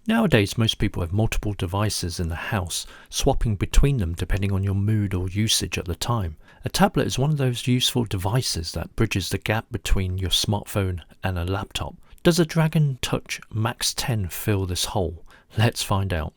Nowadays, most people have multiple devices in the house, swapping between them depending on your mood or usage at the time. A tablet is one of those useful devices that bridges the gap between your smartphone and a laptop. Does a Dragon Touch Max10 fill this hole? Let's find out.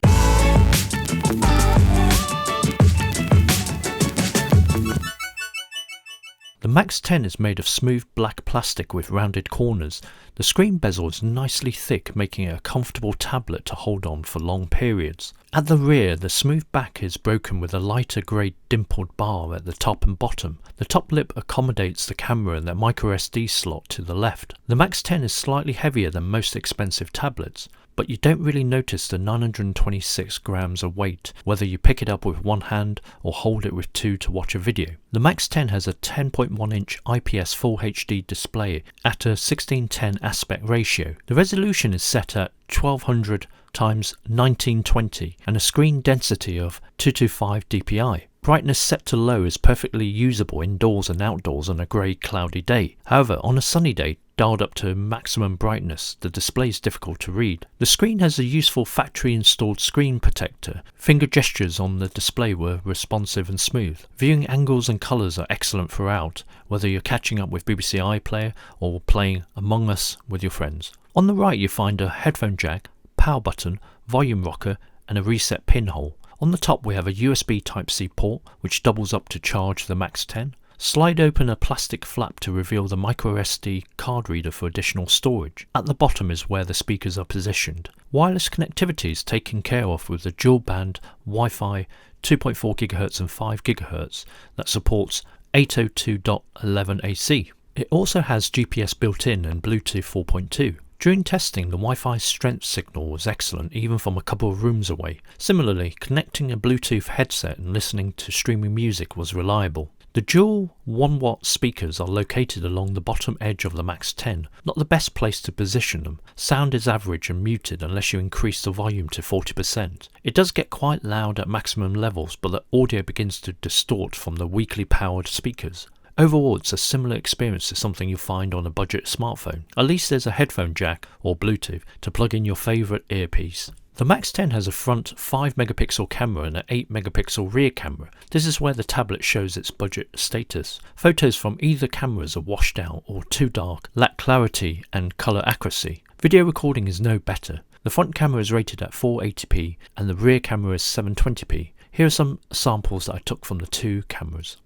The Max10 is made of smooth black plastic with rounded corners. The screen bezel is nicely thick, making it a comfortable tablet to hold on for long periods. At the rear, the smooth back is broken with a lighter grey dimpled bar at the top and bottom. The top lip accommodates the camera and the microSD slot to the left. The Max10 is slightly heavier than most expensive tablets, but you don't really notice the 926 grams of weight, whether you pick it up with one hand or hold it with two to watch a video. The Max10 has a 10.1-inch IPS Full HD display at a 16:10 aspect ratio. The resolution is set at 1200 x 1920 and a screen density of 225 dpi. Brightness set to low is perfectly usable indoors and outdoors on a grey cloudy day. However, on a sunny day, dialed up to maximum brightness, the display is difficult to read. The screen has a useful factory installed screen protector. Finger gestures on the display were responsive and smooth. Viewing angles and colours are excellent throughout, whether you're catching up with BBC iPlayer or playing Among Us with your friends. On the right you find a headphone jack, power button, volume rocker and a reset pinhole. On the top we have a USB Type-C port which doubles up to charge the Max10. Slide open a plastic flap to reveal the microSD card reader for additional storage. At the bottom is where the speakers are positioned. Wireless connectivity is taken care of with the dual band Wi-Fi 2.4 GHz and 5 GHz that supports 802.11 AC. It also has GPS built in and Bluetooth 4.2. During testing, the Wi-Fi strength signal was excellent even from a couple of rooms away. Similarly, connecting a Bluetooth headset and listening to streaming music was reliable. The dual 1-watt speakers are located along the bottom edge of the Max10, not the best place to position them. Sound is average and muted unless you increase the volume to 40%. It does get quite loud at maximum levels, but the audio begins to distort from the weakly powered speakers. Overall, it's a similar experience to something you find on a budget smartphone. At least there's a headphone jack or Bluetooth to plug in your favourite earpiece. The Max10 has a front 5-megapixel camera and an 8-megapixel rear camera. This is where the tablet shows its budget status. Photos from either cameras are washed out or too dark, lack clarity and colour accuracy. Video recording is no better. The front camera is rated at 480p and the rear camera is 720p. Here are some samples that I took from the two cameras.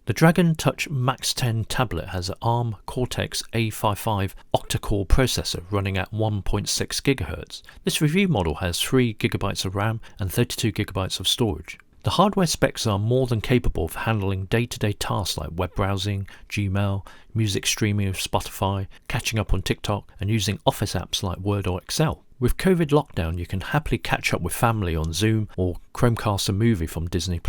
The Dragon Touch Max10 tablet has an ARM Cortex-A55 octa-core processor running at 1.6 GHz. This review model has 3 GB of RAM and 32 GB of storage. The hardware specs are more than capable of handling day-to-day tasks like web browsing, Gmail, music streaming with Spotify, catching up on TikTok, and using office apps like Word or Excel. With COVID lockdown, you can happily catch up with family on Zoom or Chromecast a movie from Disney+.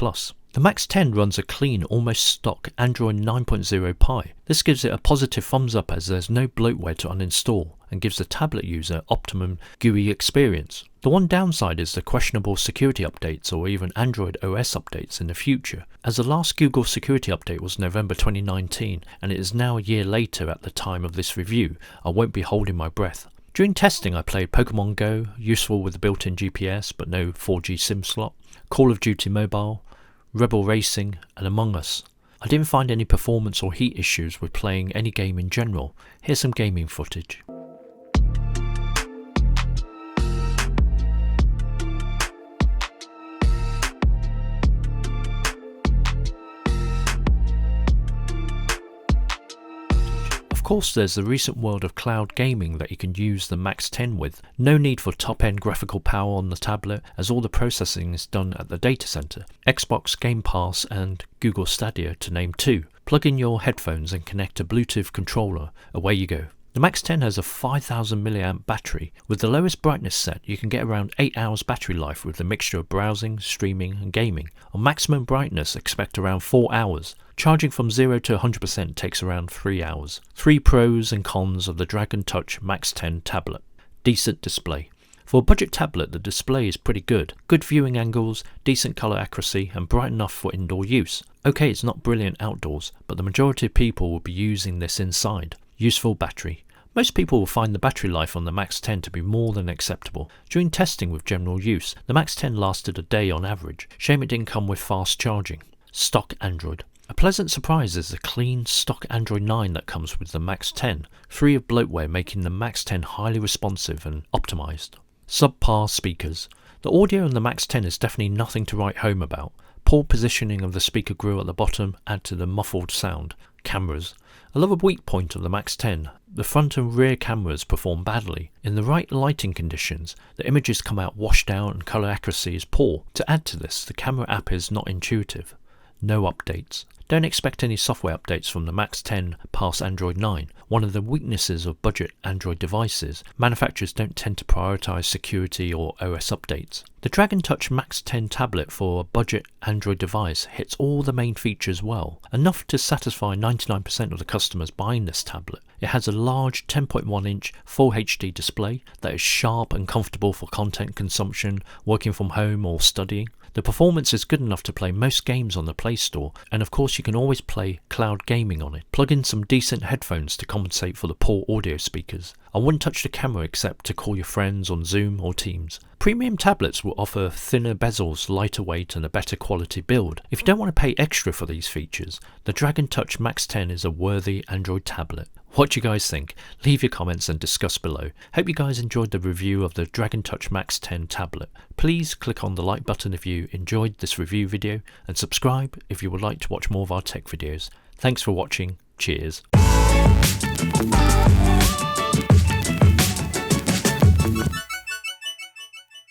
The Max10 runs a clean, almost stock Android 9.0 Pie. This gives it a positive thumbs up as there's no bloatware to uninstall and gives the tablet user optimum GUI experience. The one downside is the questionable security updates or even Android OS updates in the future, as the last Google security update was November 2019 and it is now a year later at the time of this review. I won't be holding my breath. During testing I played Pokemon Go, useful with the built-in GPS but no 4G SIM slot, Call of Duty Mobile, Rebel Racing and Among Us. I didn't find any performance or heat issues with playing any game in general. Here's some gaming footage. Of course, there's the recent world of cloud gaming that you can use the Max10 with. No need for top-end graphical power on the tablet as all the processing is done at the data center. Xbox Game Pass and Google Stadia to name two. Plug in your headphones and connect a Bluetooth controller. Away you go. The Max10 has a 5000 mAh battery. With the lowest brightness set, you can get around 8 hours battery life with the mixture of browsing, streaming and gaming. On maximum brightness, expect around 4 hours. Charging from 0 to 100% takes around 3 hours. 3 pros and cons of the Dragon Touch Max10 tablet. Decent display. For a budget tablet, the display is pretty good. Good viewing angles, decent colour accuracy, and bright enough for indoor use. Okay, it's not brilliant outdoors, but the majority of people will be using this inside. Useful battery. Most people will find the battery life on the Max10 to be more than acceptable. During testing with general use, the Max10 lasted a day on average. Shame it didn't come with fast charging. Stock Android. A pleasant surprise is the clean stock Android 9 that comes with the Max10, free of bloatware, making the Max10 highly responsive and optimized. Subpar speakers. The audio on the Max10 is definitely nothing to write home about. Poor positioning of the speaker grill at the bottom add to the muffled sound. Cameras. Another weak point of the Max10. The front and rear cameras perform badly. In the right lighting conditions, the images come out washed out and colour accuracy is poor. To add to this, the camera app is not intuitive. No updates. Don't expect any software updates from the Max10 past Android 9. One of the weaknesses of budget Android devices, manufacturers don't tend to prioritise security or OS updates. The Dragon Touch Max10 tablet for a budget Android device hits all the main features well, enough to satisfy 99% of the customers buying this tablet. It has a large 10.1-inch Full HD display that is sharp and comfortable for content consumption, working from home or studying. The performance is good enough to play most games on the Play Store, and of course you can always play cloud gaming on it. Plug in some decent headphones to compensate for the poor audio speakers. I wouldn't touch the camera except to call your friends on Zoom or Teams. Premium tablets will offer thinner bezels, lighter weight and a better quality build. If you don't want to pay extra for these features, the Dragon Touch Max10 is a worthy Android tablet. What do you guys think? Leave your comments and discuss below. Hope you guys enjoyed the review of the Dragon Touch Max10 tablet. Please click on the like button if you enjoyed this review video and subscribe if you would like to watch more of our tech videos. Thanks for watching. Cheers.